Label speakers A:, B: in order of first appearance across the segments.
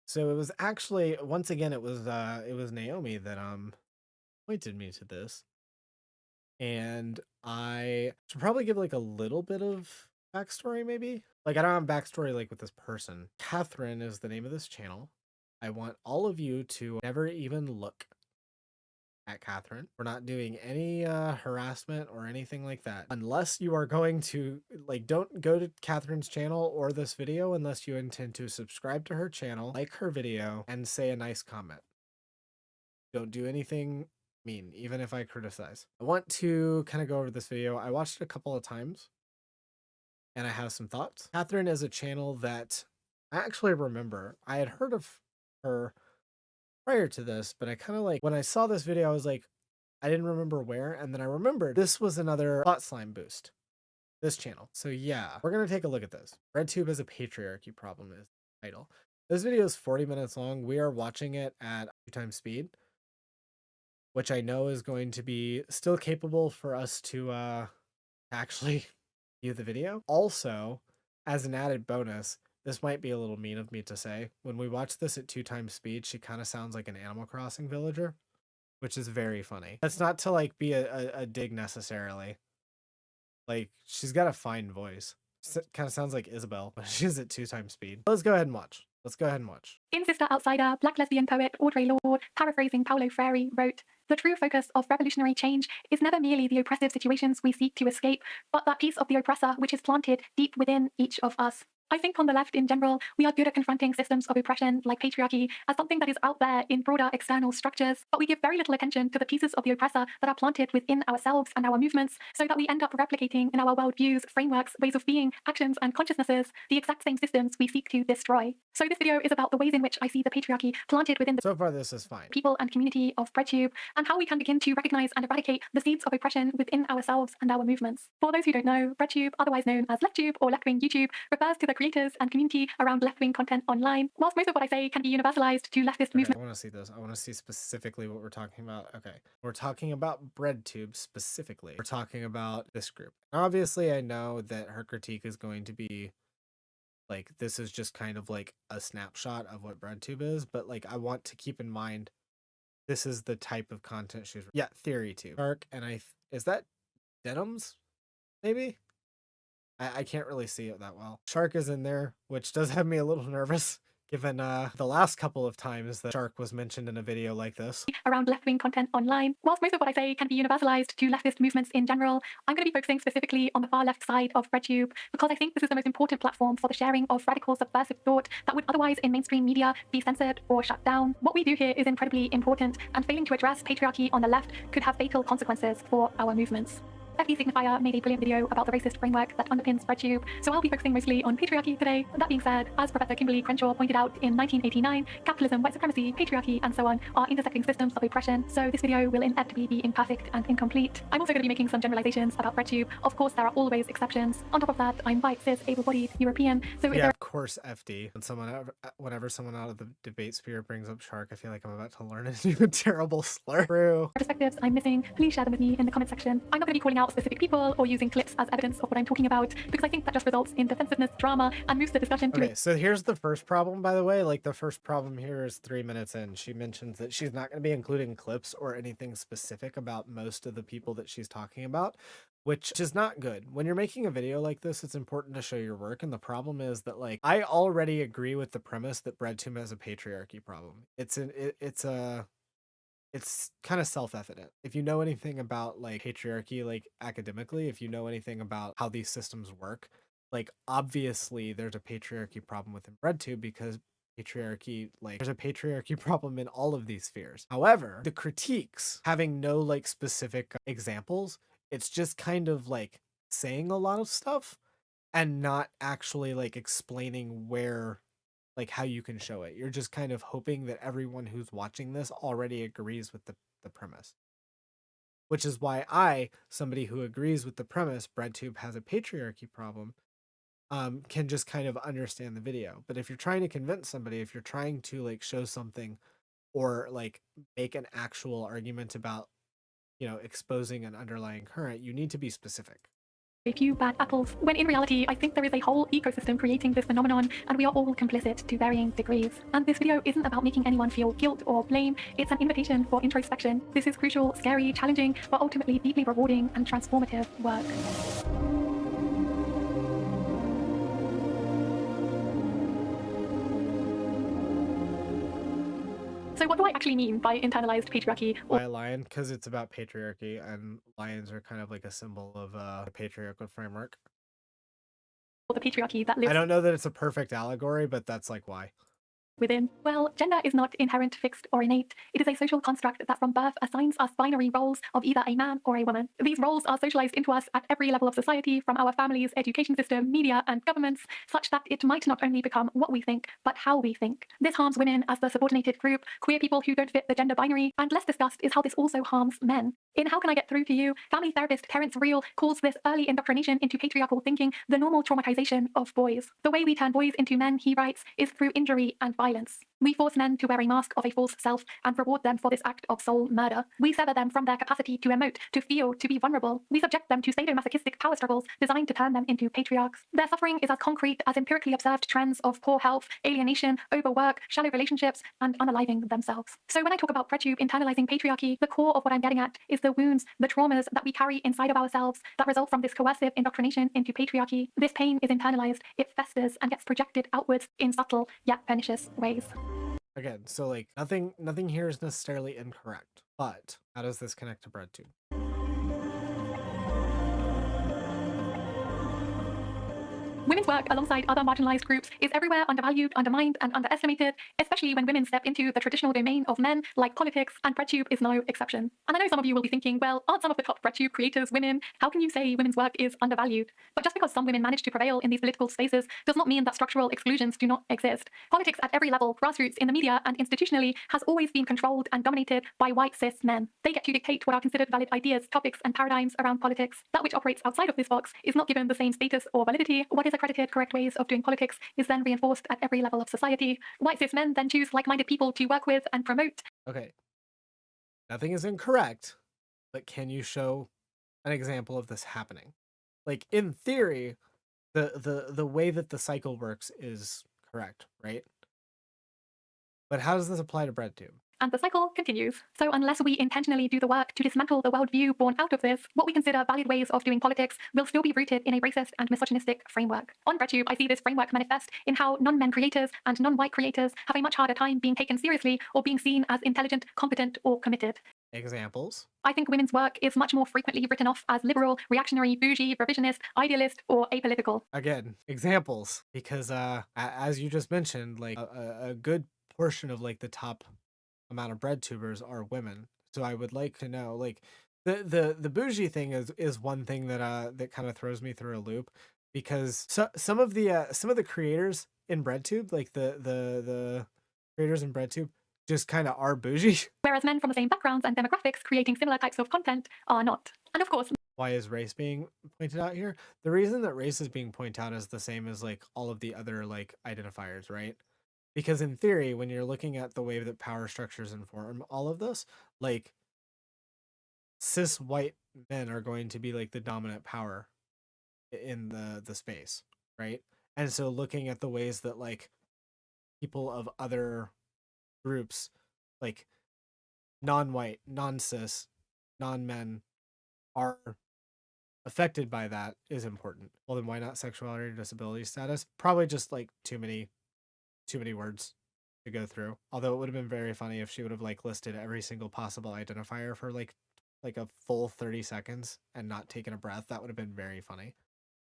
A: So it was actually once again it was Naomi that pointed me to this. And I should probably give like a little bit of backstory, maybe. Like I don't have backstory like with this person. Catherine is the name of this channel. I want all of you to never even look at Catherine. We're not doing any harassment or anything like that. Unless you are going to like don't go to Catherine's channel or this video unless you intend to subscribe to her channel, like her video, and say a nice comment. Don't do anything mean, even if I criticize. I want to kind of go over this video. I watched it a couple of times and I have some thoughts. Catherine is a channel that I actually remember. I had heard of her prior to this, but I kind of like when I saw this video, I was like, I didn't remember where. And then I remembered this was another thought slime boost, this channel. So yeah, we're going to take a look at this. Breadtube has a patriarchy problem is the title. This video is 40 minutes long. We are watching it at 2x speed, which I know is going to be still capable for us to actually view the video. Also, as an added bonus, this might be a little mean of me to say, when we watch this at 2x speed, she kind of sounds like an Animal Crossing villager, which is very funny. That's not to like be a dig necessarily. Like, she's got a fine voice. Kind of sounds like Isabel, but she's at 2x speed. Let's go ahead and watch. Let's go ahead and watch.
B: In Sister Outsider, Black lesbian poet Audre Lorde, paraphrasing Paulo Freire, wrote, "The true focus of revolutionary change is never merely the oppressive situations we seek to escape, but that piece of the oppressor which is planted deep within each of us." I think on the left in general, we are good at confronting systems of oppression like patriarchy as something that is out there in broader external structures, but we give very little attention to the pieces of the oppressor that are planted within ourselves and our movements, so that we end up replicating in our worldviews, frameworks, ways of being, actions, and consciousnesses the exact same systems we seek to destroy. So this video is about the ways in which I see the patriarchy planted within the
A: So far, this is fine.
B: people and community of Breadtube, and how we can begin to recognize and eradicate the seeds of oppression within ourselves and our movements. For those who don't know, Breadtube, otherwise known as LeftTube or left-wing YouTube, refers to the creators and community around left-wing content online. Whilst most of what I say can be universalized to leftist movements.
A: I want to see this. I want to see specifically what we're talking about. Okay. We're talking about Breadtube specifically. We're talking about this group. Obviously, I know that her critique is going to be like, this is just kind of like a snapshot of what Breadtube is, but like, I want to keep in mind this is the type of content she's, yeah, theory too. Dark, and is that Denims? Maybe? I can't really see it that well. Shark is in there, which does have me a little nervous, given the last couple of times that Shark was mentioned in a video like this.
B: Around left-wing content online. Whilst most of what I say can be universalized to leftist movements in general, I'm going to be focusing specifically on the far left side of Breadtube, because I think this is the most important platform for the sharing of radical subversive thought that would otherwise in mainstream media be censored or shut down. What we do here is incredibly important, and failing to address patriarchy on the left could have fatal consequences for our movements. FD Signifier made a brilliant video about the racist framework that underpins Breadtube, so I'll be focusing mostly on patriarchy today. That being said, as Professor Kimberly Crenshaw pointed out in 1989, capitalism, white supremacy, patriarchy, and so on are intersecting systems of oppression, so this video will inevitably be imperfect and incomplete. I'm also going to be making some generalizations about Breadtube. Of course, there are always exceptions. On top of that, I'm white, cis, able-bodied, European, so
A: yeah, of course, FD. Whenever someone out of the debate sphere brings up Shark, I feel like I'm about to learn a new terrible slur. True.
B: Perspectives I'm missing, please share them with me in the comment section. I'm not going to be calling out specific people or using clips as evidence of what I'm talking about, because I think that just results in defensiveness, drama, and moves the discussion to...
A: Okay, so here's the first problem, by the way. Like, the first problem here is 3 minutes in. She mentions that she's not going to be including clips or anything specific about most of the people that she's talking about, which is not good. When you're making a video like this, it's important to show your work, and the problem is that, like, I already agree with the premise that Breadtube has a patriarchy problem. It's kind of self-evident. If you know anything about like patriarchy, like academically, if you know anything about how these systems work, like obviously there's a patriarchy problem within Breadtube, because patriarchy, like there's a patriarchy problem in all of these spheres. However, the critiques having no like specific examples, it's just kind of like saying a lot of stuff and not actually like explaining where, like how you can show it. You're just kind of hoping that everyone who's watching this already agrees with the premise. Which is why somebody who agrees with the premise, Breadtube has a patriarchy problem, can just kind of understand the video. But if you're trying to convince somebody, if you're trying to like show something or like make an actual argument about, you know, exposing an underlying current, you need to be specific.
B: a few bad apples, when in reality, I think there is a whole ecosystem creating this phenomenon, and we are all complicit to varying degrees. And this video isn't about making anyone feel guilt or blame, it's an invitation for introspection. This is crucial, scary, challenging, but ultimately deeply rewarding and transformative work. So what do I actually mean by internalized patriarchy?
A: Why a lion? Because it's about patriarchy, and lions are kind of like a symbol of a patriarchal framework.
B: Or the patriarchy that lives
A: I don't know that it's a perfect allegory, but that's like why.
B: within? Well, gender is not inherent, fixed, or innate. It is a social construct that from birth assigns us binary roles of either a man or a woman. These roles are socialized into us at every level of society, from our families, education system, media, and governments, such that it might not only become what we think, but how we think. This harms women as the subordinated group, queer people who don't fit the gender binary, and less discussed is how this also harms men. In How Can I Get Through to You, family therapist Terence Real calls this early indoctrination into patriarchal thinking the normal traumatization of boys. The way we turn boys into men, he writes, is through injury and violence. We force men to wear a mask of a false self and reward them for this act of soul murder. We sever them from their capacity to emote, to feel, to be vulnerable. We subject them to sadomasochistic power struggles designed to turn them into patriarchs. Their suffering is as concrete as empirically observed trends of poor health, alienation, overwork, shallow relationships, and unaliving themselves. So when I talk about Breadtube internalizing patriarchy, the core of what I'm getting at is the wounds, the traumas that we carry inside of ourselves that result from this coercive indoctrination into patriarchy. This pain is internalized, it festers and gets projected outwards in subtle yet pernicious ways.
A: Again, so like nothing here is necessarily incorrect, but how does this connect to Breadtube?
B: Women's work alongside other marginalized groups is everywhere undervalued, undermined, and underestimated, especially when women step into the traditional domain of men, like politics, and Breadtube is no exception. And I know some of you will be thinking, well, aren't some of the top Breadtube creators women? How can you say women's work is undervalued? But just because some women manage to prevail in these political spaces does not mean that structural exclusions do not exist. Politics at every level, grassroots, in the media, and institutionally, has always been controlled and dominated by white cis men. They get to dictate what are considered valid ideas, topics, and paradigms around politics. That which operates outside of this box is not given the same status or validity. What is accredited correct ways of doing politics is then reinforced at every level of society. White cis men then choose like-minded people to work with and promote.
A: Okay. Nothing is incorrect, but can you show an example of this happening? Like in theory, the way that the cycle works is correct, right? But how does this apply to Breadtube?
B: And the cycle continues. So unless we intentionally do the work to dismantle the worldview born out of this, what we consider valid ways of doing politics will still be rooted in a racist and misogynistic framework. On Breadtube, I see this framework manifest in how non-men creators and non-white creators have a much harder time being taken seriously or being seen as intelligent, competent, or committed.
A: Examples?
B: I think women's work is much more frequently written off as liberal, reactionary, bougie, revisionist, idealist, or apolitical.
A: Again, examples, because as you just mentioned, like a good portion of like the top amount of Breadtubers are women. So I would like to know, like, the bougie thing is one thing that that kind of throws me through a loop, because some of the creators in Breadtube, like the creators in Breadtube, just kind of are bougie.
B: Whereas men from the same backgrounds and demographics creating similar types of content are not. And of course,
A: why is race being pointed out here? The reason that race is being pointed out is the same as like all of the other like identifiers, right? Because in theory, when you're looking at the way that power structures inform all of this, like cis white men are going to be like the dominant power in the space, right? And so looking at the ways that like people of other groups, like non-white, non-cis, non-men, are affected by that is important. Well, then why not sexuality or disability status? Probably just like too many words to go through. Although it would have been very funny if she would have like listed every single possible identifier for like a full 30 seconds and not taken a breath. That would have been very funny.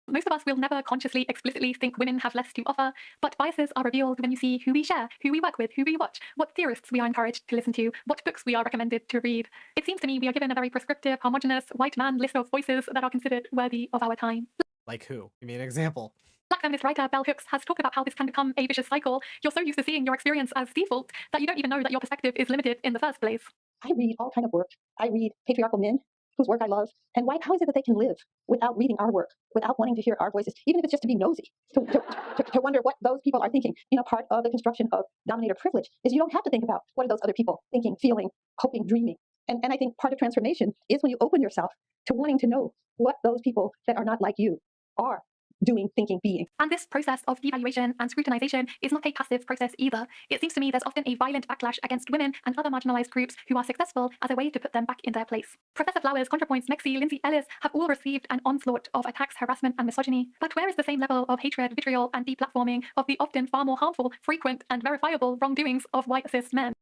B: most of us will never consciously, explicitly think women have less to offer, but biases are revealed when you see who we share, who we work with, who we watch, what theorists we are encouraged to listen to, what books we are recommended to read. It seems to me we are given a very prescriptive, homogenous, white man list of voices that are considered worthy of our time.
A: Like who? Give me an example.
B: Black feminist writer Bell Hooks has talked about how this can become a vicious cycle. You're so used to seeing your experience as default that you don't even know that your perspective is limited in the first place.
C: I read all kind of work. I read patriarchal men whose work I love. And how is it that they can live without reading our work, without wanting to hear our voices, even if it's just to be nosy, to wonder what those people are thinking? You know, part of the construction of dominator privilege is you don't have to think about what are those other people thinking, feeling, hoping, dreaming. And I think part of transformation is when you open yourself to wanting to know what those people that are not like you are doing, thinking, being.
B: And this process of devaluation and scrutinization is not a passive process either. It seems to me there's often a violent backlash against women and other marginalized groups who are successful as a way to put them back in their place. Professor Flowers, ContraPoints, Mexi, Lindsay Ellis have all received an onslaught of attacks, harassment, and misogyny. But where is the same level of hatred, vitriol, and deplatforming of the often far more harmful, frequent, and verifiable wrongdoings of white cis men?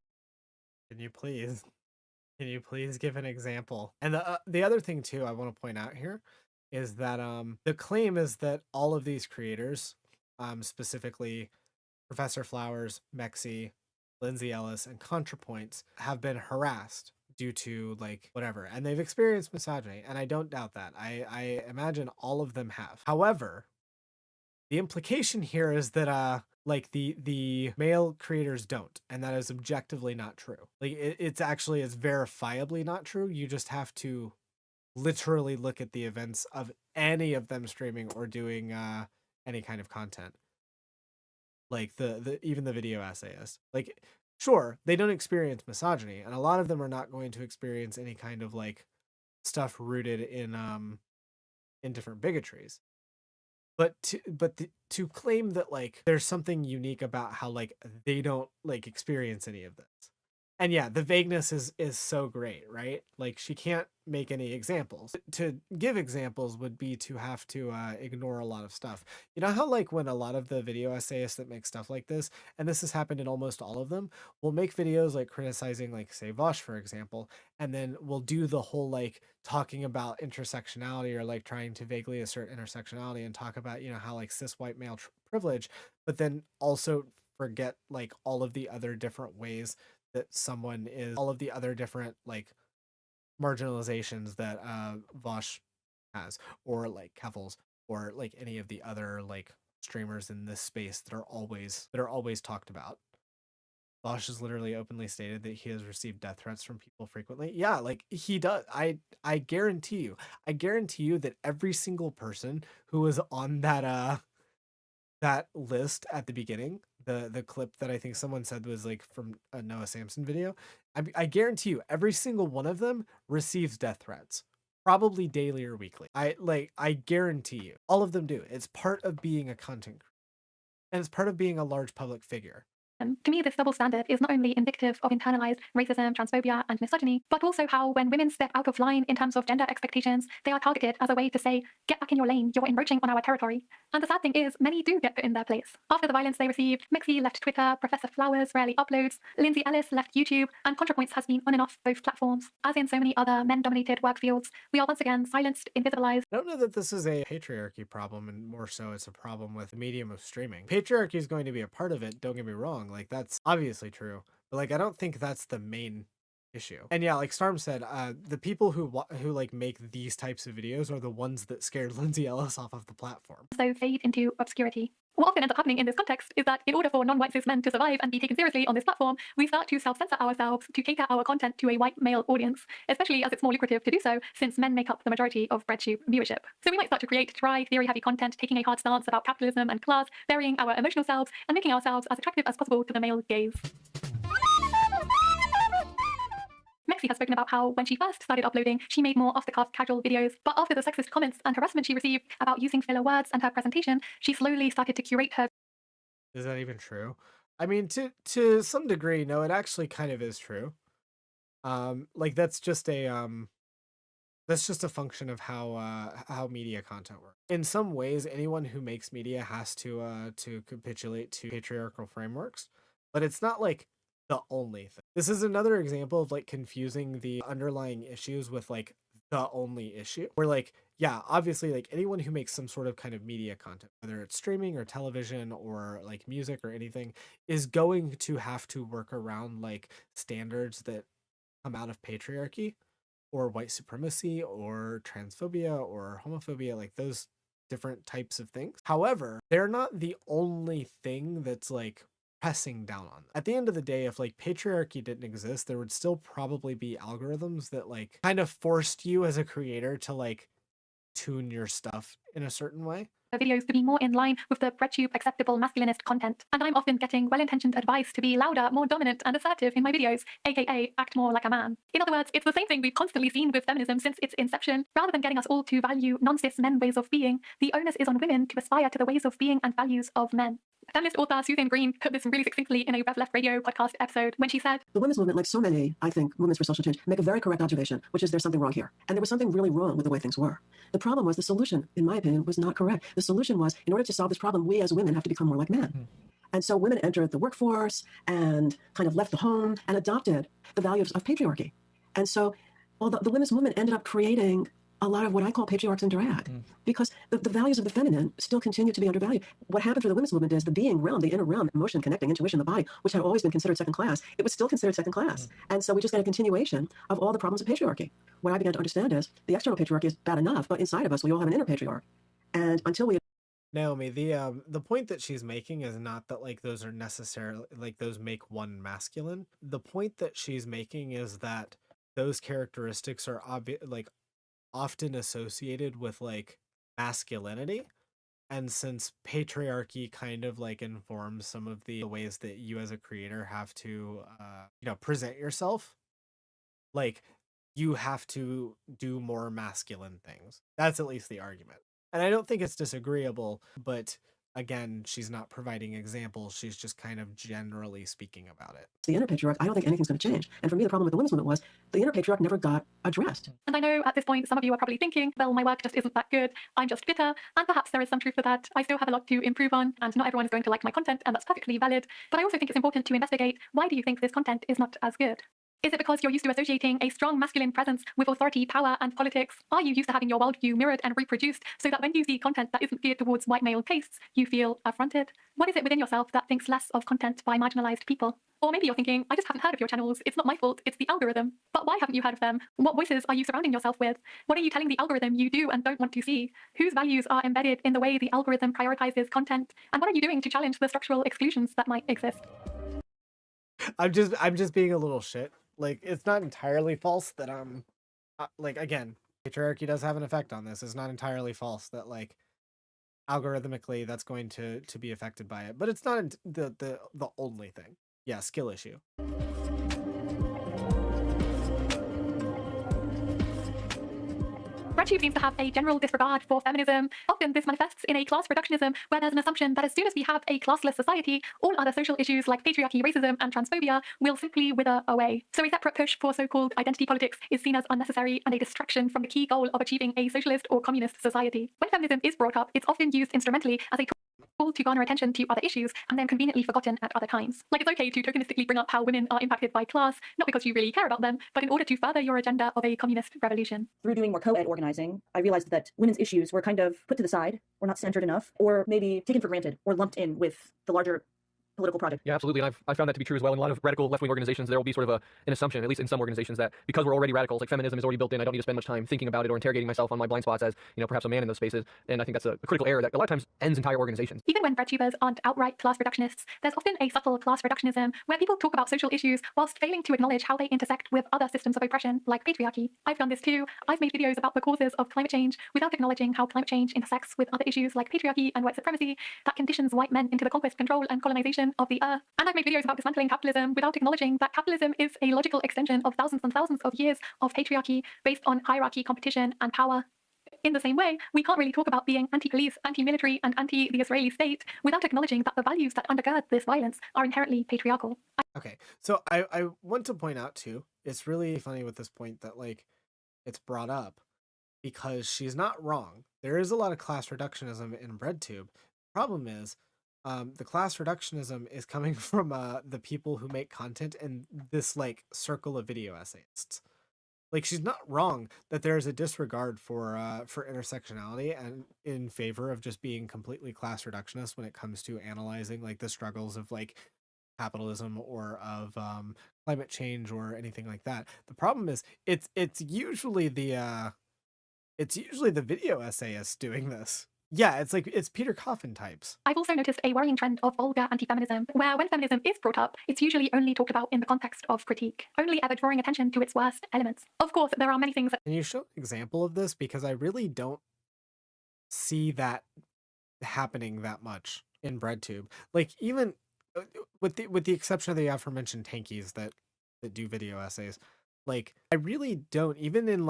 A: Can you please? Can you please give an example? And the other thing too I want to point out here is that the claim is that all of these creators, specifically Professor Flowers, Mexi, Lindsay Ellis, and ContraPoints, have been harassed due to like whatever, and they've experienced misogyny, and I don't doubt that. I imagine all of them have. However, the implication here is that like the male creators don't, and that is objectively not true. Like it's verifiably not true. You just have to literally look at the events of any of them streaming or doing any kind of content, like the even the video essayist. Like sure, they don't experience misogyny, and a lot of them are not going to experience any kind of like stuff rooted in different bigotries. But to claim that like there's something unique about how like they don't like experience any of this. And yeah, the vagueness is so great, right? Like she can't make any examples. To give examples would be to have to ignore a lot of stuff. You know how like when a lot of the video essayists that make stuff like this, and this has happened in almost all of them, will make videos like criticizing like say Vosh, for example, and then we'll do the whole like talking about intersectionality or like trying to vaguely assert intersectionality and talk about, you know, how like cis white male privilege, but then also forget like all of the other different ways that someone is, all of the other different like marginalizations that Vosh has, or like Kevels, or like any of the other like streamers in this space that are always talked about. Vosh has literally openly stated that he has received death threats from people frequently. Yeah, like he does. I guarantee you that every single person who was on that list at the beginning, the clip that I think someone said was like from a Noah Samson video, I guarantee you every single one of them receives death threats, probably daily or weekly. I guarantee you all of them do. It's part of being a content creator, and it's part of being a large public figure.
B: To me, this double standard is not only indicative of internalized racism, transphobia, and misogyny, but also how when women step out of line in terms of gender expectations, they are targeted as a way to say, get back in your lane, you're encroaching on our territory. And the sad thing is, many do get put in their place. After the violence they received, Mexi left Twitter, Professor Flowers rarely uploads, Lindsay Ellis left YouTube, and ContraPoints has been on and off both platforms. As in so many other men-dominated work fields, we are once again silenced, invisibilized.
A: I don't know that this is a patriarchy problem, and more so it's a problem with the medium of streaming. Patriarchy is going to be a part of it, don't get me wrong, like that's obviously true, but like I don't think that's the main issue. And yeah, like Storm said, the people who like make these types of videos are the ones that scared Lindsay Ellis off of the platform.
B: So fade into obscurity. What often ends up happening in this context is that in order for non-white cis men to survive and be taken seriously on this platform, we start to self-censor ourselves to cater our content to a white male audience, especially as it's more lucrative to do so since men make up the majority of Breadtube viewership. So we might start to create dry, theory-heavy content, taking a hard stance about capitalism and class, burying our emotional selves, and making ourselves as attractive as possible to the male gaze. Mexi has spoken about how when she first started uploading, she made more off-the-cuff casual videos, but after the sexist comments and harassment she received about using filler words and her presentation, she slowly started to curate her.
A: Is that even true? I mean, to some degree, no, it actually kind of is true. Like that's just a function of how media content works. In some ways, anyone who makes media has to capitulate to patriarchal frameworks, but it's not like the only thing. This is another example of like confusing the underlying issues with like the only issue. Where like, yeah, obviously like anyone who makes some sort of kind of media content, whether it's streaming or television or like music or anything, is going to have to work around like standards that come out of patriarchy or white supremacy or transphobia or homophobia, like those different types of things. However, they're not the only thing that's like pressing down on them. At the end of the day, if like patriarchy didn't exist, there would still probably be algorithms that like kind of forced you as a creator to like tune your stuff in a certain way.
B: videos to be more in line with the Breadtube acceptable masculinist content. And I'm often getting well-intentioned advice to be louder, more dominant and assertive in my videos, aka act more like a man. In other words, it's the same thing we've constantly seen with feminism since its inception. Rather than getting us all to value non-cis men ways of being, the onus is on women to aspire to the ways of being and values of men. Feminist author Susan Green put this really succinctly in a Rev Left Radio podcast episode when she said,
D: "The women's movement, like so many, I think, movements for social change, make a very correct observation, which is there's something wrong here. And there was something really wrong with the way things were. The problem was the solution, in my opinion, was not correct. The solution was, in order to solve this problem, we as women have to become more like men. And so women entered the workforce and kind of left the home and adopted the values of patriarchy. And so although the women's movement ended up creating a lot of what I call patriarchs in drag, because the values of the feminine still continue to be undervalued. What happened for the women's movement is the being realm, the inner realm, emotion, connecting, intuition, the body, which had always been considered second class, it was still considered second class. And so we just got a continuation of all the problems of patriarchy. What I began to understand is the external patriarchy is bad enough, but inside of us, we all have an inner patriarch. And until we...
A: Naomi, the point that she's making is not that like those are necessarily like those make one masculine. The point that she's making is that those characteristics are often associated with like masculinity, and since patriarchy kind of like informs some of the ways that you as a creator have to present yourself, like you have to do more masculine things. That's at least the argument, and I don't think it's disagreeable, but again, she's not providing examples. She's just kind of generally speaking about it.
D: The inner patriarch, I don't think anything's going to change. And for me, the problem with the women's movement was the inner patriarch never got addressed.
B: And I know at this point, some of you are probably thinking, well, my work just isn't that good. I'm just bitter. And perhaps there is some truth to that. I still have a lot to improve on, and not everyone is going to like my content, and that's perfectly valid. But I also think it's important to investigate, why do you think this content is not as good? Is it because you're used to associating a strong masculine presence with authority, power, and politics? Are you used to having your worldview mirrored and reproduced so that when you see content that isn't geared towards white male tastes, you feel affronted? What is it within yourself that thinks less of content by marginalized people? Or maybe you're thinking, I just haven't heard of your channels. It's not my fault, it's the algorithm. But why haven't you heard of them? What voices are you surrounding yourself with? What are you telling the algorithm you do and don't want to see? Whose values are embedded in the way the algorithm prioritizes content? And what are you doing to challenge the structural exclusions that might exist?
A: I'm just being a little shit. Like, it's not entirely false that like, again, patriarchy does have an effect on this. It's not entirely false that like algorithmically that's going to be affected by it, but it's not the only thing. Yeah, skill issue.
B: Breadtube seems to have a general disregard for feminism. Often this manifests in a class reductionism where there's an assumption that as soon as we have a classless society, all other social issues like patriarchy, racism, and transphobia will simply wither away. So a separate push for so-called identity politics is seen as unnecessary and a distraction from the key goal of achieving a socialist or communist society. When feminism is brought up, it's often used instrumentally as a tool to garner attention to other issues and then conveniently forgotten at other times. Like, it's okay to tokenistically bring up how women are impacted by class, not because you really care about them, but in order to further your agenda of a communist revolution.
E: Through doing more co-ed organizing, I realized that women's issues were kind of put to the side, or not centered enough, or maybe taken for granted, or lumped in with the larger political project.
F: Yeah, absolutely, and I've found that to be true as well. In a lot of radical left-wing organizations, there will be sort of an assumption, at least in some organizations, that because we're already radicals, like feminism is already built in, I don't need to spend much time thinking about it or interrogating myself on my blind spots as, perhaps a man in those spaces. And I think that's a critical error that a lot of times ends entire organizations.
B: Even when Breadtubers aren't outright class reductionists, there's often a subtle class reductionism where people talk about social issues whilst failing to acknowledge how they intersect with other systems of oppression, like patriarchy. I've done this too. I've made videos about the causes of climate change without acknowledging how climate change intersects with other issues like patriarchy and white supremacy that conditions white men into the conquest, control, and colonization of the earth. And I've made videos about dismantling capitalism without acknowledging that capitalism is a logical extension of thousands and thousands of years of patriarchy based on hierarchy, competition, and power. In the same way, we can't really talk about being anti-police, anti-military, and anti-the Israeli state without acknowledging that the values that undergird this violence are inherently patriarchal.
A: Okay, so I want to point out too, it's really funny with this point that like it's brought up because she's not wrong. There is a lot of class reductionism in Breadtube. Problem is, the class reductionism is coming from the people who make content in this like circle of video essayists. Like, she's not wrong that there's a disregard for intersectionality and in favor of just being completely class reductionist when it comes to analyzing like the struggles of like capitalism or of climate change or anything like that. The problem is it's usually the video essayists doing this. Yeah, it's Peter Coffin types.
B: I've also noticed a worrying trend of vulgar anti-feminism, where when feminism is brought up, it's usually only talked about in the context of critique, only ever drawing attention to its worst elements. Of course, there are many things that...
A: Can you show an example of this? Because I really don't see that happening that much in Breadtube. Like even with the exception of the aforementioned tankies that do video essays, like I really don't, even in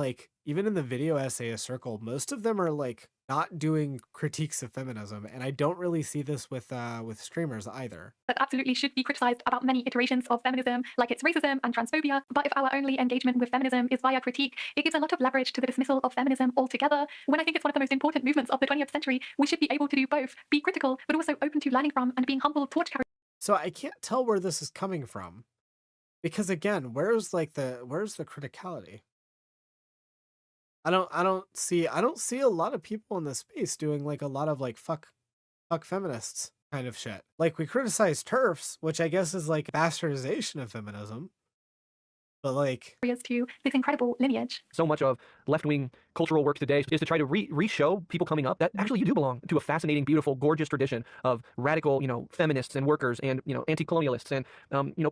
A: the video essayist circle, most of them are like not doing critiques of feminism, and I don't really see this with streamers either.
B: That absolutely should be criticized about many iterations of feminism, like its racism and transphobia. But if our only engagement with feminism is via critique, it gives a lot of leverage to the dismissal of feminism altogether. When I think it's one of the most important movements of the 20th century, we should be able to do both, be critical, but also open to learning from and being humble torch carriers.
A: So I can't tell where this is coming from, because again, where's the criticality? I don't see a lot of people in this space doing like a lot of like fuck feminists kind of shit. Like we criticize TERFs, which I guess is like bastardization of feminism, but like
B: To this incredible lineage.
F: So much of left-wing cultural work today is to try to re-show people coming up that actually you do belong to a fascinating, beautiful, gorgeous tradition of radical, feminists and workers and, anti-colonialists and,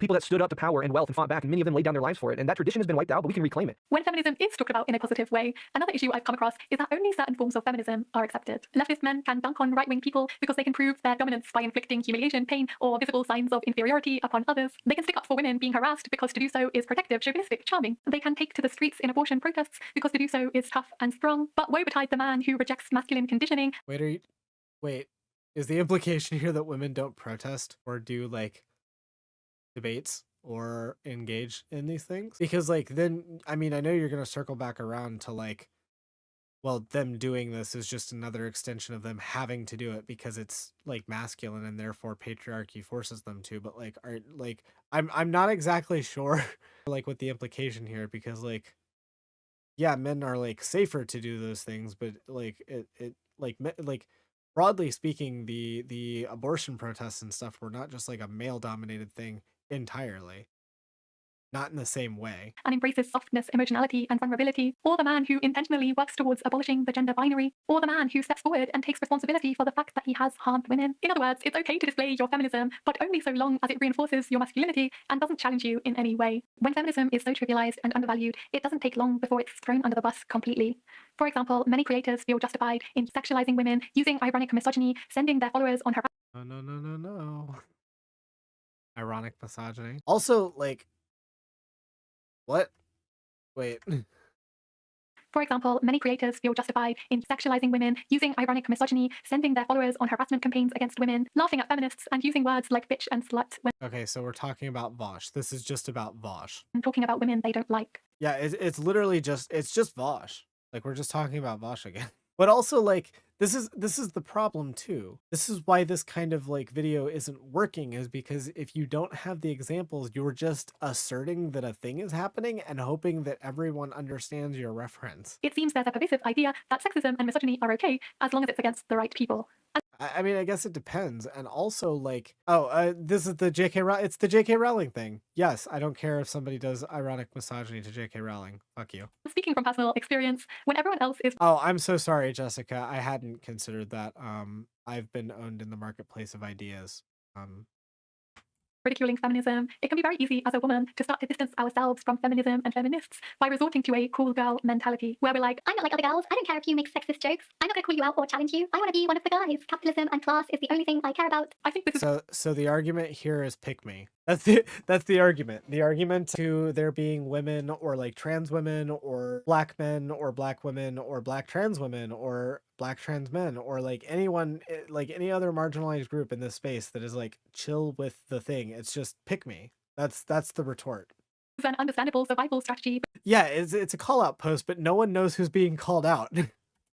F: people that stood up to power and wealth and fought back, and many of them laid down their lives for it. And that tradition has been wiped out, but we can reclaim it.
B: When feminism is talked about in a positive way, another issue I've come across is that only certain forms of feminism are accepted. Leftist men can dunk on right-wing people because they can prove their dominance by inflicting humiliation, pain, or visible signs of inferiority upon others. They can stick up for women being harassed because to do so is protective, chauvinistic, charming. They can take to the streets in abortion protests because to do so is tough and strong. But woe betide the man who rejects masculine conditioning.
A: Wait, is the implication here that women don't protest or do like debates or engage in these things? Because like then, I mean, I know you're going to circle back around to like, well, them doing this is just another extension of them having to do it because it's like masculine and therefore patriarchy forces them to. But like, I'm not exactly sure like what the implication here, because like, yeah, men are like safer to do those things, but like like broadly speaking, the abortion protests and stuff were not just like a male dominated thing entirely. Not in the same way.
B: And embraces softness, emotionality, and vulnerability, or the man who intentionally works towards abolishing the gender binary, or the man who steps forward and takes responsibility for the fact that he has harmed women. In other words, it's okay to display your feminism, but only so long as it reinforces your masculinity and doesn't challenge you in any way. When feminism is so trivialized and undervalued, it doesn't take long before it's thrown under the bus completely. For example, many creators feel justified in sexualizing women, using ironic misogyny, sending their followers on harassment.
A: No. Ironic misogyny. Also, like, what? Wait.
B: For example, many creators feel justified in sexualizing women, using ironic misogyny, sending their followers on harassment campaigns against women, laughing at feminists, and using words like bitch and slut when
A: Okay, so we're talking about Vosh. This is just about Vosh.
B: talking about women they don't like.
A: Yeah, it's literally just Vosh. Like we're just talking about Vosh again. But also like this is the problem too. This is why this kind of like video isn't working, is because if you don't have the examples, you're just asserting that a thing is happening and hoping that everyone understands your reference.
B: It seems there's a pervasive idea that sexism and misogyny are okay as long as it's against the right people.
A: I mean, I guess it depends. And also like, this is the it's the JK Rowling thing. Yes, I don't care if somebody does ironic misogyny to JK Rowling. Fuck you.
B: Speaking from personal experience, when everyone else is
A: Oh, I'm so sorry, Jessica. I hadn't considered that. I've been owned in the marketplace of ideas.
B: ridiculing feminism, it can be very easy as a woman to start to distance ourselves from feminism and feminists by resorting to a cool girl mentality, where we're like,
G: I'm not like other girls. I don't care if you make sexist jokes. I'm not going to call you out or challenge you. I want to be one of the guys. Capitalism and class is the only thing I care about.
B: I think this is
A: So the argument here is pick me. That's the argument. The argument to there being women or like trans women or black men or black women or black trans women or black trans men or like anyone, like any other marginalized group in this space that is like chill with the thing. It's just pick me. That's the retort.
B: an understandable survival strategy
A: Yeah, it's a call out post, but no one knows who's being called out.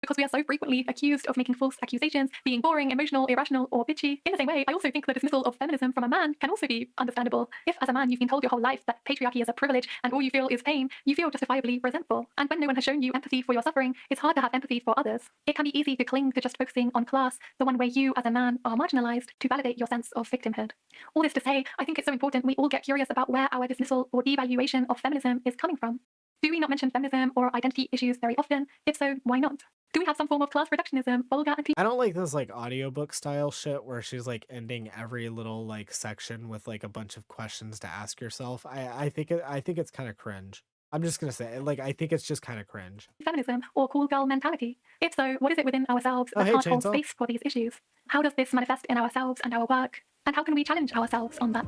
B: because we are so frequently accused of making false accusations, being boring, emotional, irrational, or bitchy. In the same way, I also think the dismissal of feminism from a man can also be understandable. If, as a man, you've been told your whole life that patriarchy is a privilege and all you feel is pain, you feel justifiably resentful. And when no one has shown you empathy for your suffering, it's hard to have empathy for others. It can be easy to cling to just focusing on class, the one where you, as a man, are marginalized, to validate your sense of victimhood. All this to say, I think it's so important we all get curious about where our dismissal or devaluation of feminism is coming from. Do we not mention feminism or identity issues very often? If so, why not? Do we have some form of class reductionism, vulgarity?
A: I don't like this like audiobook style shit where she's like ending every little like section with like a bunch of questions to ask yourself. I think it's kind of cringe. I'm just gonna say, like, I think it's just kind of cringe.
B: feminism or cool girl mentality? If so, what is it within ourselves
A: Oh,
B: that
A: hey,
B: can't hold
A: Chainsaw.
B: space for these issues? How does this manifest in ourselves and our work? And how can we challenge ourselves on that?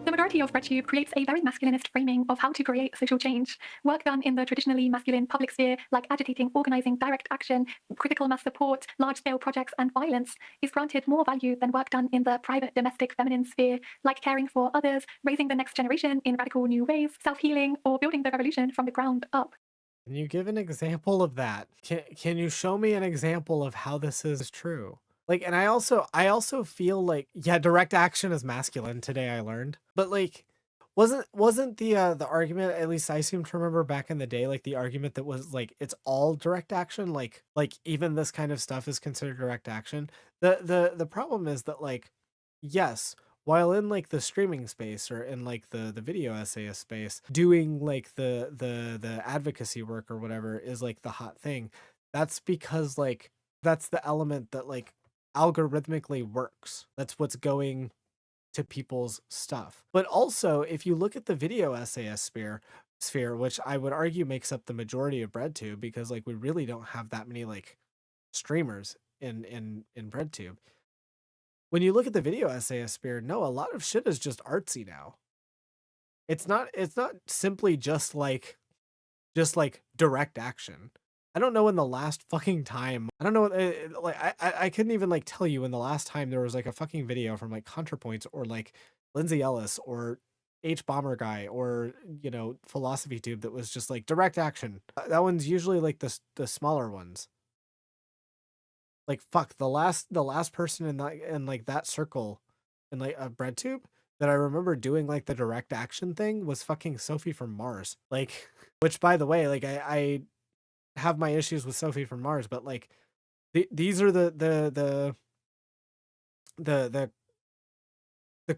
B: The majority of Breadtube creates a very masculinist framing of how to create social change. Work done in the traditionally masculine public sphere, like agitating, organizing, direct action, critical mass support, large-scale projects, and violence, is granted more value than work done in the private, domestic, feminine sphere, like caring for others, raising the next generation in radical new ways, self-healing, or building the revolution from the ground up.
A: Can you give an example of that? Can you show me an example of how this is true? Like, and I also feel like, yeah, direct action is masculine today, I learned. But like, wasn't the argument, at least I seem to remember back in the day, like the argument that was like it's all direct action, like even this kind of stuff is considered direct action. The problem is that, like, yes, while in like the streaming space or in like the video essayist space, doing like the advocacy work or whatever is like the hot thing. That's because like that's the element that like algorithmically works. That's what's going to people's stuff. But also, if you look at the video essayist sphere, which I would argue makes up the majority of Breadtube, because like we really don't have that many like streamers in Breadtube. When you look at the video essayist sphere, no, a lot of shit is just artsy now. It's not simply just like direct action. I don't know when the last fucking time, I don't know, like, I couldn't even like tell you when the last time there was like a fucking video from like ContraPoints or like Lindsay Ellis or H Bomber Guy or, you know, Philosophy Tube that was just like direct action. That one's usually like the smaller ones. Like, fuck, the last person in like that circle in like a Breadtube that I remember doing like the direct action thing was fucking Sophie from Mars. Like, which by the way, like I have my issues with Sophie from Mars, but like these are the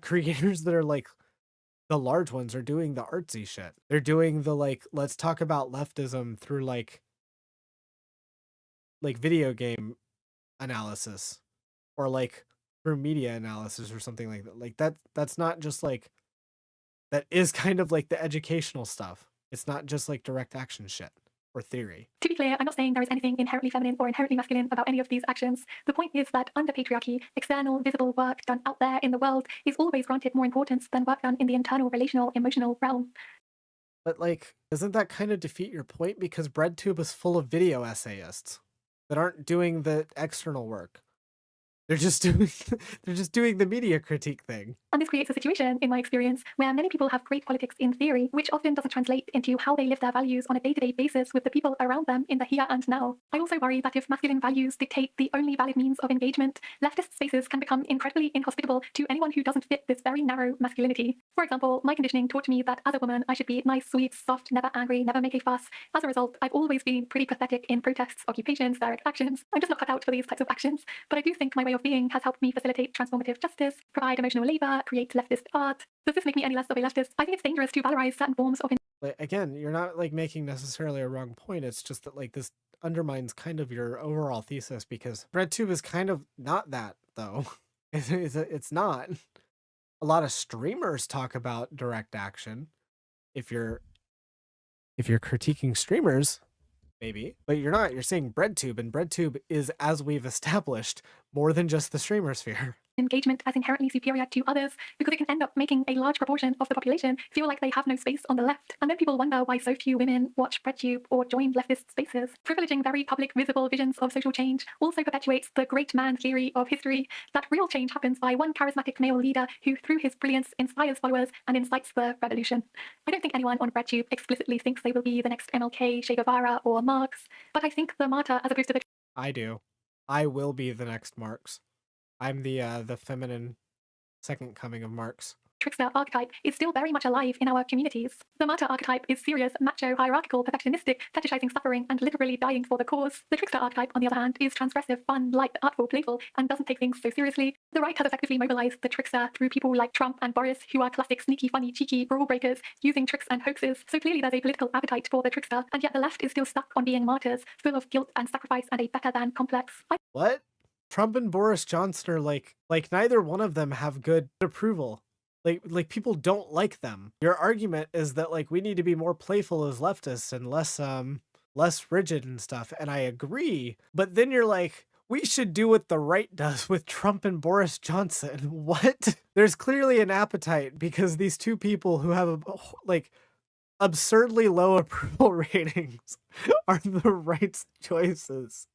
A: creators that are like the large ones are doing the artsy shit. They're doing the like, let's talk about leftism through like video game analysis or like through media analysis or something like that. Like that's not just like, that is kind of like the educational stuff. It's not just like direct action shit or theory.
B: To be clear, I'm not saying there is anything inherently feminine or inherently masculine about any of these actions. The point is that under patriarchy, external, visible work done out there in the world is always granted more importance than work done in the internal, relational, emotional realm.
A: But like, doesn't that kind of defeat your point? Because Breadtube is full of video essayists that aren't doing the external work. They're just doing the media critique thing.
B: And this creates a situation, in my experience, where many people have great politics in theory, which often doesn't translate into how they live their values on a day-to-day basis with the people around them in the here and now. I also worry that if masculine values dictate the only valid means of engagement, leftist spaces can become incredibly inhospitable to anyone who doesn't fit this very narrow masculinity. For example, my conditioning taught me that as a woman, I should be nice, sweet, soft, never angry, never make a fuss. As a result, I've always been pretty pathetic in protests, occupations, direct actions. I'm just not cut out for these types of actions, but I do think my way of being has helped me facilitate transformative justice, provide emotional labor, create leftist art. Does this make me any less of a leftist? I think it's dangerous to valorize certain forms of...
A: Like, again, you're not like making necessarily a wrong point. It's just that like this undermines kind of your overall thesis, because Breadtube is kind of not that though. It's not. A lot of streamers talk about direct action. If you're critiquing streamers, maybe, but you're not. You're saying Breadtube, and Breadtube is, as we've established, more than just the streamer sphere.
B: Engagement as inherently superior to others, because it can end up making a large proportion of the population feel like they have no space on the left. And then people wonder why so few women watch Breadtube or join leftist spaces. Privileging very public, visible visions of social change also perpetuates the great man theory of history, that real change happens by one charismatic male leader who, through his brilliance, inspires followers and incites the revolution. I don't think anyone on Breadtube explicitly thinks they will be the next MLK, Che Guevara, or Marx, but I think the martyr as opposed to the...
A: I do. I will be the next Marx. I'm the feminine second coming of Marx.
B: Trickster archetype is still very much alive in our communities. The martyr archetype is serious, macho, hierarchical, perfectionistic, fetishizing suffering, and literally dying for the cause. The trickster archetype, on the other hand, is transgressive, fun, light, artful, playful, and doesn't take things so seriously. The right has effectively mobilized the trickster through people like Trump and Boris, who are classic, sneaky, funny, cheeky rule breakers, using tricks and hoaxes. So clearly there's a political appetite for the trickster, and yet the left is still stuck on being martyrs, full of guilt and sacrifice and a better than complex.
A: What? Trump and Boris Johnson are like neither one of them have good approval. Like people don't like them. Your argument is that like we need to be more playful as leftists and less rigid and stuff, and I agree. But then you're like, we should do what the right does with Trump and Boris Johnson. What? There's clearly an appetite because these two people who have like absurdly low approval ratings are the right choices.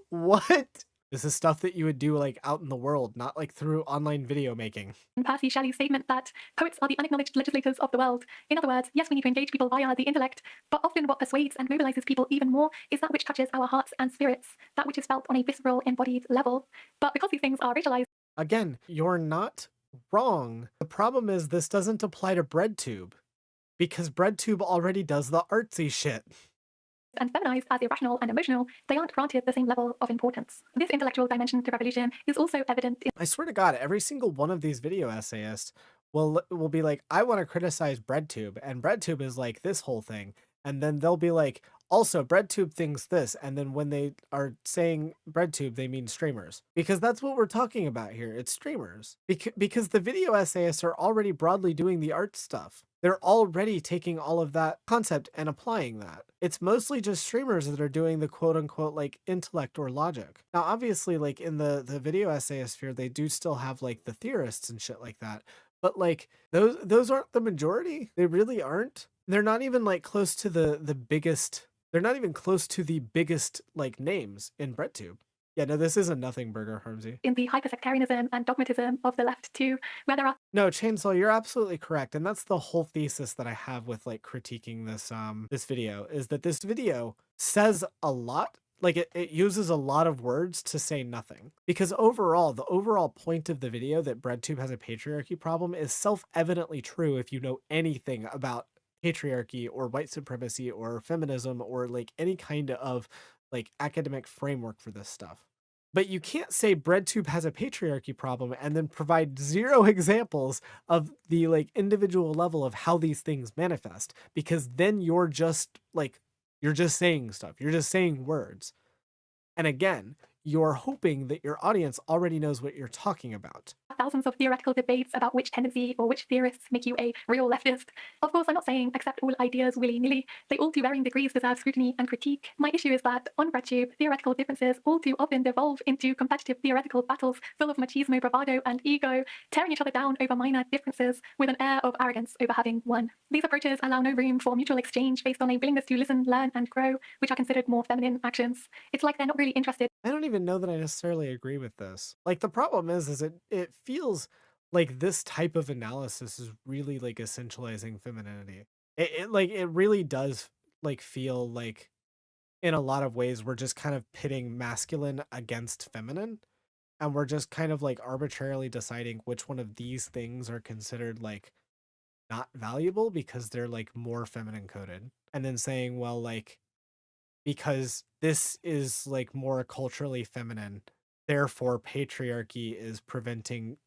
A: What? This is stuff that you would do like out in the world, not like through online video making.
B: Percy Shelley's statement that poets are the unacknowledged legislators of the world. In other words, yes, we need to engage people via the intellect, but often what persuades and mobilizes people even more is that which touches our hearts and spirits, that which is felt on a visceral, embodied level. But because these things are racialized,
A: Again, you're not wrong. The problem is this doesn't apply to Breadtube because Breadtube already does the artsy shit.
B: and feminized as irrational and emotional, they aren't granted the same level of importance. This intellectual dimension to revolution is also evident in
A: I swear to God, every single one of these video essayists will be like, I want to criticize Breadtube, and Breadtube is like this whole thing. And then they'll be like, also, Breadtube thinks this. And then when they are saying Breadtube, they mean streamers. Because that's what we're talking about here. It's streamers. Because the video essayists are already broadly doing the art stuff. They're already taking all of that concept and applying that. It's mostly just streamers that are doing the quote unquote like intellect or logic. Now, obviously, like in the video essayosphere, they do still have like the theorists and shit like that. But like those aren't the majority. They really aren't. They're not even like close to the biggest. They're not even close to the biggest like names in Breadtube. Yeah, no, this isn't nothing burger, Harmsy.
B: in the hypersectarianism and dogmatism of the left too, where there are
A: No, Chainsaw, you're absolutely correct. And that's the whole thesis that I have with like critiquing this video, is that this video says a lot. Like it uses a lot of words to say nothing. Because overall, the overall point of the video that Breadtube has a patriarchy problem is self-evidently true if you know anything about patriarchy or white supremacy or feminism or like any kind of like academic framework for this stuff. But you can't say Breadtube has a patriarchy problem and then provide zero examples of the like individual level of how these things manifest, because then you're just saying stuff. You're just saying words. And again, you're hoping that your audience already knows what you're talking about.
B: thousands of theoretical debates about which tendency or which theorists make you a real leftist. Of course, I'm not saying accept all ideas willy-nilly. They all to varying degrees deserve scrutiny and critique. My issue is that on Breadtube, theoretical differences all too often devolve into competitive theoretical battles full of machismo, bravado, and ego, tearing each other down over minor differences with an air of arrogance over having won. These approaches allow no room for mutual exchange based on a willingness to listen, learn, and grow, which are considered more feminine actions. It's like they're not really interested.
A: I don't even know that I necessarily agree with this. Like the problem is it feels like this type of analysis is really like essentializing femininity. It really does like feel like in a lot of ways we're just kind of pitting masculine against feminine, and we're just kind of like arbitrarily deciding which one of these things are considered like not valuable because they're like more feminine coded, and then saying, well, like because this is like more culturally feminine, therefore patriarchy is preventing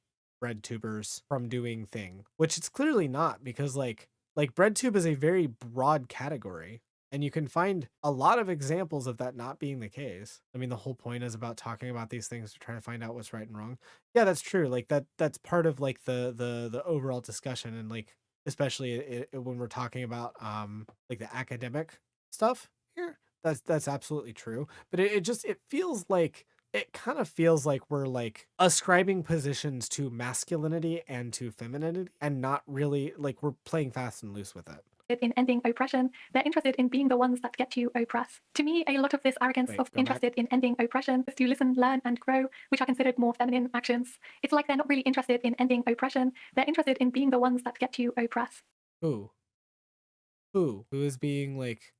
A: breadtubers from doing thing, which it's clearly not, because like breadtube is a very broad category, and you can find a lot of examples of that not being the case. I mean, the whole point is about talking about these things to try to find out what's right and wrong. Yeah, that's true. Like that's part of like the overall discussion, and like especially when we're talking about like the academic stuff here. That's absolutely true. But it feels like it kind of feels like we're like ascribing positions to masculinity and to femininity, and not really like we're playing fast and loose with it.
B: In ending oppression, they're interested in being the ones that get to oppress. To me, a lot of this arrogance
A: Wait,
B: of
A: go
B: interested in ending oppression is to listen, learn, and grow, which are considered more feminine actions. It's like they're not really interested in ending oppression. They're interested in being the ones that get to oppress.
A: Who is being like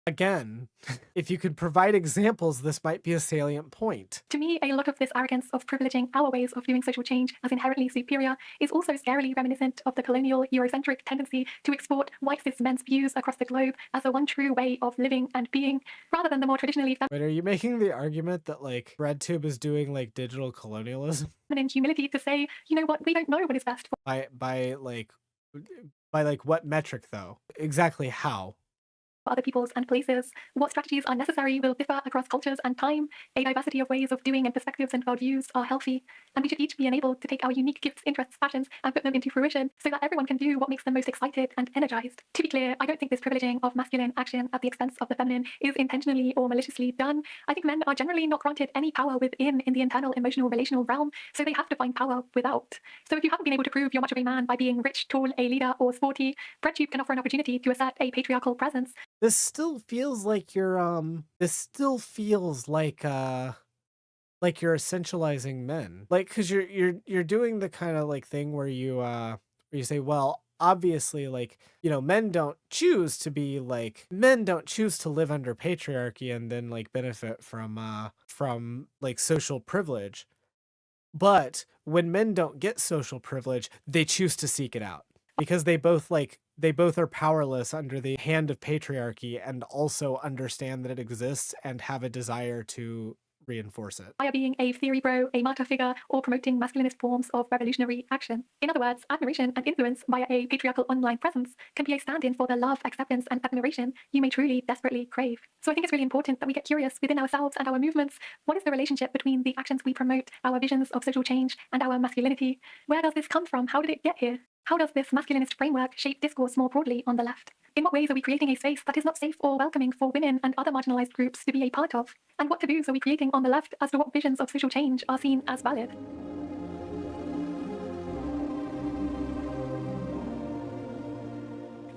A: again, if you could provide examples, this might be a salient point.
B: To me, a lot of this arrogance of privileging our ways of doing social change as inherently superior is also scarily reminiscent of the colonial Eurocentric tendency to export white cis men's views across the globe as the one true way of living and being, rather than the more traditionally
A: Wait, are you making the argument that like Breadtube is doing like digital colonialism
B: feminine humility to say, you know what, we don't know what is best for
A: by like what metric though? Exactly how?
B: other peoples and places. What strategies are necessary will differ across cultures and time. A diversity of ways of doing and perspectives and worldviews are healthy, and we should each be enabled to take our unique gifts, interests, passions, and put them into fruition so that everyone can do what makes them most excited and energized. To be clear, I don't think this privileging of masculine action at the expense of the feminine is intentionally or maliciously done. I think men are generally not granted any power within in the internal emotional relational realm, so they have to find power without. So if you haven't been able to prove you're much of a man by being rich, tall, a leader, or sporty, Breadtube can offer an opportunity to assert a patriarchal presence.
A: This still feels like you're essentializing men. Like, cause you're doing the kind of like thing where you say, well, obviously, like, you know, men don't choose to live under patriarchy and then like benefit from like social privilege. But when men don't get social privilege, they choose to seek it out because they both are powerless under the hand of patriarchy and also understand that it exists and have a desire to reinforce it.
B: Via being a theory bro, a martyr figure, or promoting masculinist forms of revolutionary action. In other words, admiration and influence via a patriarchal online presence can be a stand-in for the love, acceptance, and admiration you may truly, desperately crave. So I think it's really important that we get curious within ourselves and our movements. What is the relationship between the actions we promote, our visions of social change, and our masculinity? Where does this come from? How did it get here? How does this masculinist framework shape discourse more broadly on the left? In what ways are we creating a space that is not safe or welcoming for women and other marginalized groups to be a part of? And what taboos are we creating on the left as to what visions of social change are seen as valid?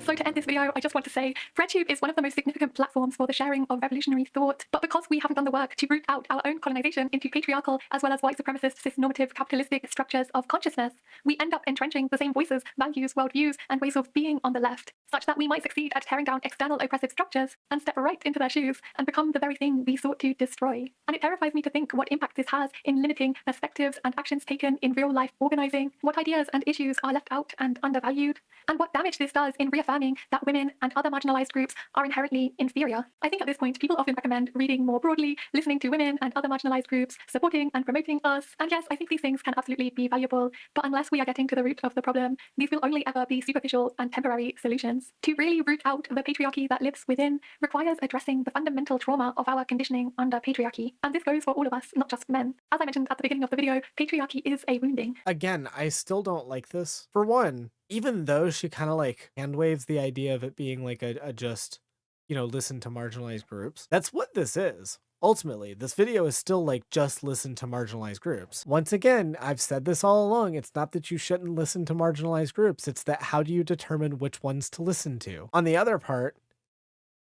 B: So to end this video, I just want to say Breadtube is one of the most significant platforms for the sharing of revolutionary thought, but because we haven't done the work to root out our own colonization into patriarchal as well as white supremacist, cis-normative, capitalistic structures of consciousness, we end up entrenching the same voices, values, worldviews, and ways of being on the left, such that we might succeed at tearing down external oppressive structures and step right into their shoes and become the very thing we sought to destroy. And it terrifies me to think what impact this has in limiting perspectives and actions taken in real-life organizing, what ideas and issues are left out and undervalued, and what damage this does in reaffirming that women and other marginalized groups are inherently inferior. I think at this point, people often recommend reading more broadly, listening to women and other marginalized groups, supporting and promoting us. And yes, I think these things can absolutely be valuable, but unless we are getting to the root of the problem, these will only ever be superficial and temporary solutions. To really root out the patriarchy that lives within requires addressing the fundamental trauma of our conditioning under patriarchy. And this goes for all of us, not just men. As I mentioned at the beginning of the video, patriarchy is a wounding.
A: Again, I still don't like this. For one, even though she kind of like hand waves the idea of it being like a just, you know, listen to marginalized groups. That's what this is. Ultimately, this video is still like just listen to marginalized groups. Once again, I've said this all along. It's not that you shouldn't listen to marginalized groups. It's that how do you determine which ones to listen to? On the other part,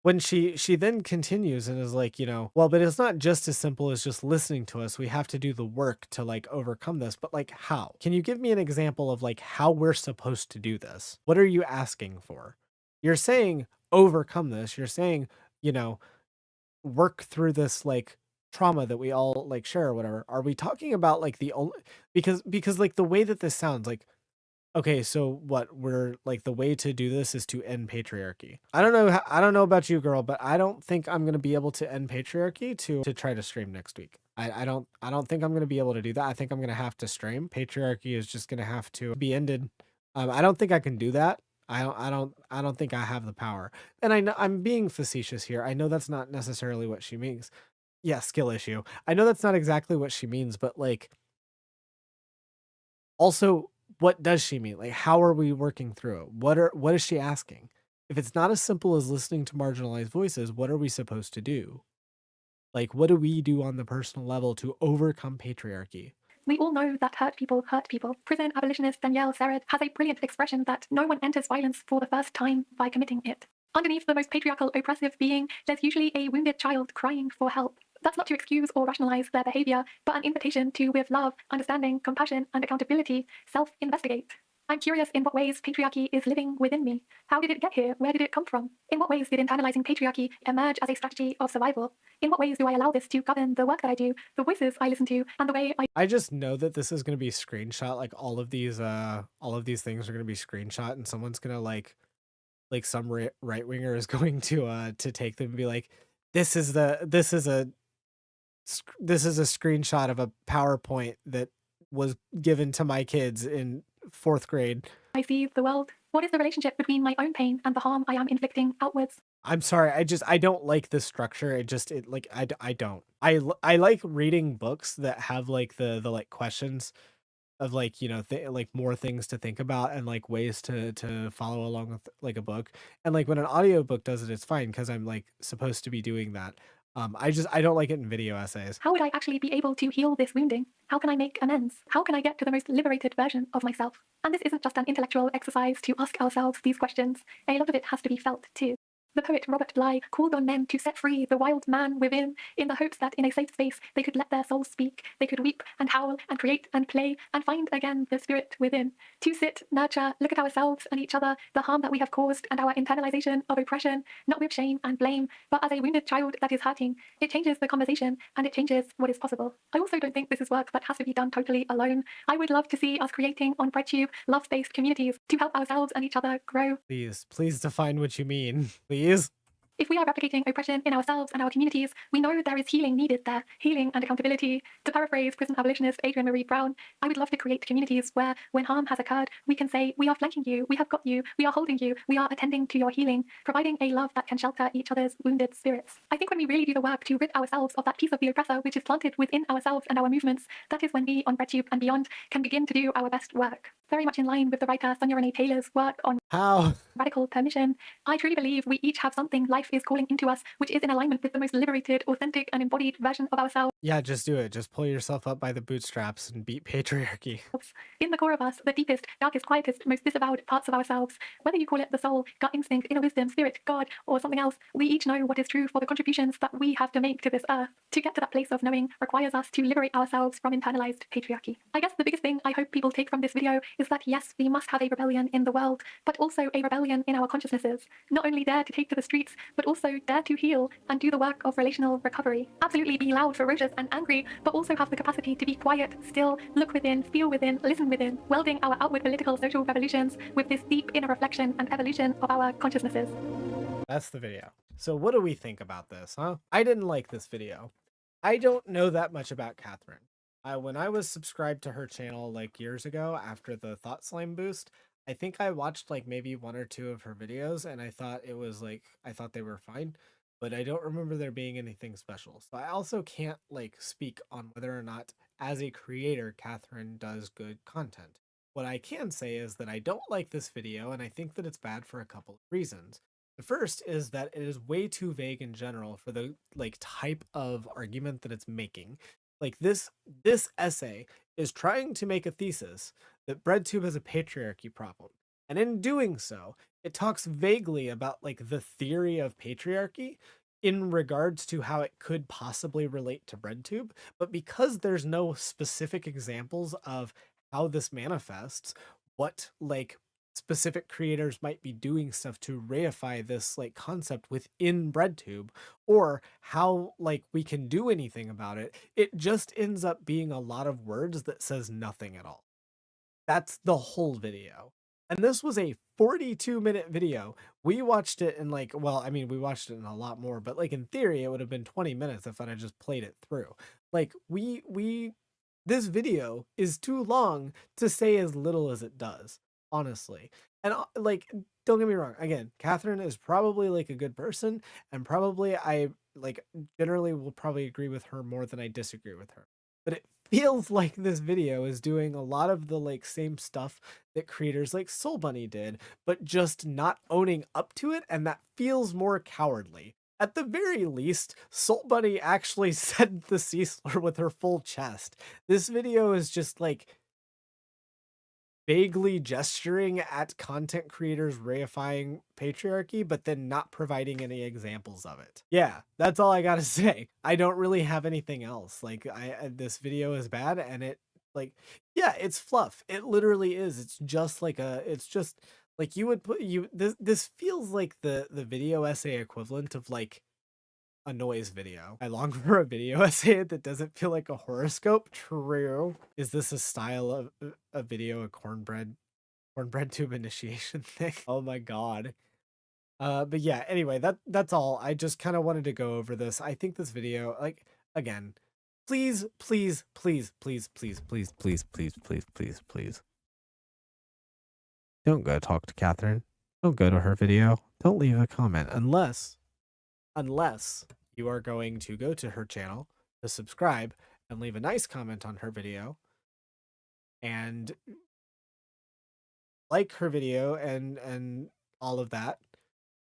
A: when she then continues and is like, you know, well, but it's not just as simple as just listening to us. We have to do the work to like overcome this. But like, how? Can you give me an example of like how we're supposed to do this? What are you asking for? You're saying overcome this. You're saying, you know, work through this like trauma that we all like share or whatever. Are we talking about like the only because like the way that this sounds like, okay, so what we're like the way to do this is to end patriarchy. I don't know. I don't know about you, girl, but I don't think I'm going to be able to end patriarchy to try to stream next week. I don't think I'm going to be able to do that. I think I'm going to have to stream. Patriarchy is just going to have to be ended. I don't think I can do that. I don't think I have the power. And I know I'm being facetious here. I know that's not necessarily what she means. Yeah, skill issue. I know that's not exactly what she means, but like also what does she mean? Like, how are we working through it? What is she asking? If it's not as simple as listening to marginalized voices, what are we supposed to do? Like, what do we do on the personal level to overcome patriarchy?
B: We all know that hurt people hurt people. Prison abolitionist Danielle Serret has a brilliant expression that no one enters violence for the first time by committing it. Underneath the most patriarchal oppressive being, there's usually a wounded child crying for help. That's not to excuse or rationalize their behavior, but an invitation to, with love, understanding, compassion, and accountability, self-investigate. I'm curious in what ways patriarchy is living within me. How did it get here? Where did it come from? In what ways did internalizing patriarchy emerge as a strategy of survival? In what ways do I allow this to govern the work that I do, the voices I listen to, and the way I
A: just know that this is going to be screenshot. Like all of these things are going to be screenshot, and someone's going to like some right winger is going to take them and be like, this is a screenshot of a PowerPoint that was given to my kids in 4th grade.
B: see the world. What is the relationship between my own pain and the harm I am inflicting outwards?
A: I'm sorry. I don't like this structure. I don't. I like reading books that have like the like questions of like, you know, like more things to think about and like ways to follow along with like a book. And like when an audiobook does it, it's fine because I'm like supposed to be doing that. I don't like it in video essays.
B: How would I actually be able to heal this wounding? How can I make amends? How can I get to the most liberated version of myself? And this isn't just an intellectual exercise to ask ourselves these questions. A lot of it has to be felt too. The poet Robert Bly called on men to set free the wild man within, in the hopes that in a safe space they could let their souls speak, they could weep and howl and create and play and find again the spirit within. To sit, nurture, look at ourselves and each other, the harm that we have caused and our internalization of oppression, not with shame and blame, but as a wounded child that is hurting. It changes the conversation and it changes what is possible. I also don't think this is work that has to be done totally alone. I would love to see us creating on Breadtube love-based communities to help ourselves and each other grow.
A: Please define what you mean, please.
B: If we are replicating oppression in ourselves and our communities, we know there is healing needed there, healing and accountability. To paraphrase prison abolitionist Adrienne Marie Brown, I would love to create communities where, when harm has occurred, we can say, we are flanking you, we have got you, we are holding you, we are attending to your healing, providing a love that can shelter each other's wounded spirits. I think when we really do the work to rid ourselves of that piece of the oppressor which is planted within ourselves and our movements, that is when we on Breadtube and beyond can begin to do our best work. Very much in line with the writer Sonia Renee Taylor's work on radical permission, I truly believe we each have something life is calling into us which is in alignment with the most liberated, authentic, and embodied version of ourselves.
A: Yeah, just do it. Just pull yourself up by the bootstraps and beat patriarchy.
B: In the core of us, the deepest, darkest, quietest, most disavowed parts of ourselves, whether you call it the soul, gut instinct, inner wisdom, spirit, God, or something else, we each know what is true for the contributions that we have to make to this earth. To get to that place of knowing requires us to liberate ourselves from internalized patriarchy. I guess the biggest thing I hope people take from this video is that yes, we must have a rebellion in the world, but also a rebellion in our consciousnesses. Not only dare to take to the streets, but also dare to heal and do the work of relational recovery. Absolutely be loud, ferocious, and angry, but also have the capacity to be quiet, still, look within, feel within, listen within, welding our outward political social revolutions with this deep inner reflection and evolution of our consciousnesses.
A: That's the video. So what do we think about this, huh? I didn't like this video. I don't know that much about Catherine. When I was subscribed to her channel like years ago after the Thought Slime boost, I think I watched like maybe one or two of her videos and I thought they were fine, but I don't remember there being anything special. So I also can't like speak on whether or not as a creator, Catherine does good content. What I can say is that I don't like this video and I think that it's bad for a couple of reasons. The first is that it is way too vague in general for the like type of argument that it's making. Like this essay is trying to make a thesis that Breadtube has a patriarchy problem. And in doing so, it talks vaguely about like the theory of patriarchy in regards to how it could possibly relate to Breadtube, but because there's no specific examples of how this manifests, what like specific creators might be doing stuff to reify this like concept within Breadtube, or how like we can do anything about it, it just ends up being a lot of words that says nothing at all. That's the whole video. And this was a 42-minute video. We watched it in like, well, I mean, we watched it in a lot more, but like in theory, it would have been 20 minutes if I had just played it through. Like this video is too long to say as little as it does, honestly. And like, don't get me wrong. Again, Catherine is probably like a good person, and probably I like generally will probably agree with her more than I disagree with her. But it feels like this video is doing a lot of the like same stuff that creators like Soul Bunny did, but just not owning up to it, and that feels more cowardly. At the very least, Soul Bunny actually said the C-slur with her full chest. This video is just like vaguely gesturing at content creators reifying patriarchy, but then not providing any examples of it. Yeah, that's all I gotta say. I don't really have anything else. Like, this video is bad, and it, like, yeah, it's fluff. It literally is. It's just like it's just like you would put this feels like the video essay equivalent of like a noise video. I long for a video essay that doesn't feel like a horoscope. True. Is this a style of a video, a cornbread tube initiation thing? Oh my god. But yeah, anyway, that's all. I just kind of wanted to go over this. I think this video, like, again, please, please, please, please, please, please, please, please, please, please, please, don't go talk to Catherine. Don't go to her video. Don't leave a comment unless you are going to go to her channel to subscribe and leave a nice comment on her video and like her video and all of that.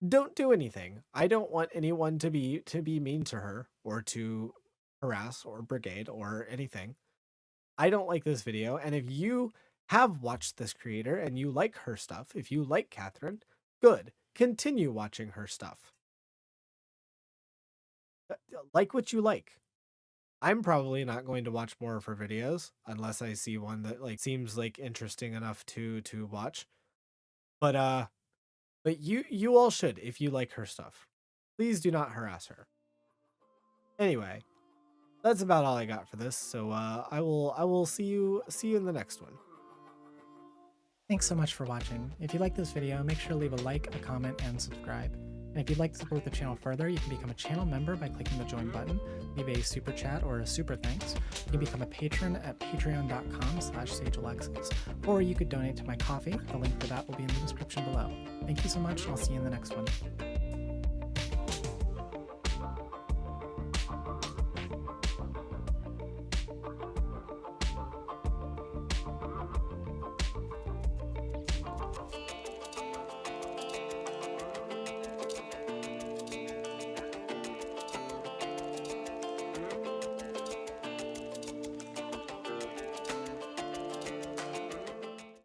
A: Don't do anything. I don't want anyone to be mean to her or to harass or brigade or anything. I don't like this video, and if you have watched this creator and you like her stuff, if you like Catherine, good. Continue watching her stuff. Like what you like. I'm probably not going to watch more of her videos unless I see one that like seems like interesting enough to watch. But you all should if you like her stuff. Please do not harass her. Anyway, that's about all I got for this. So I will see you in the next one.
H: Thanks so much for watching. If you like this video, make sure to leave a like, a comment, and subscribe. And if you'd like to support the channel further, you can become a channel member by clicking the join button, leave a super chat or a super thanks. You can become a patron at patreon.com/SaigeAlexis, or you could donate to my coffee. The link for that will be in the description below. Thank you so much, and I'll see you in the next one.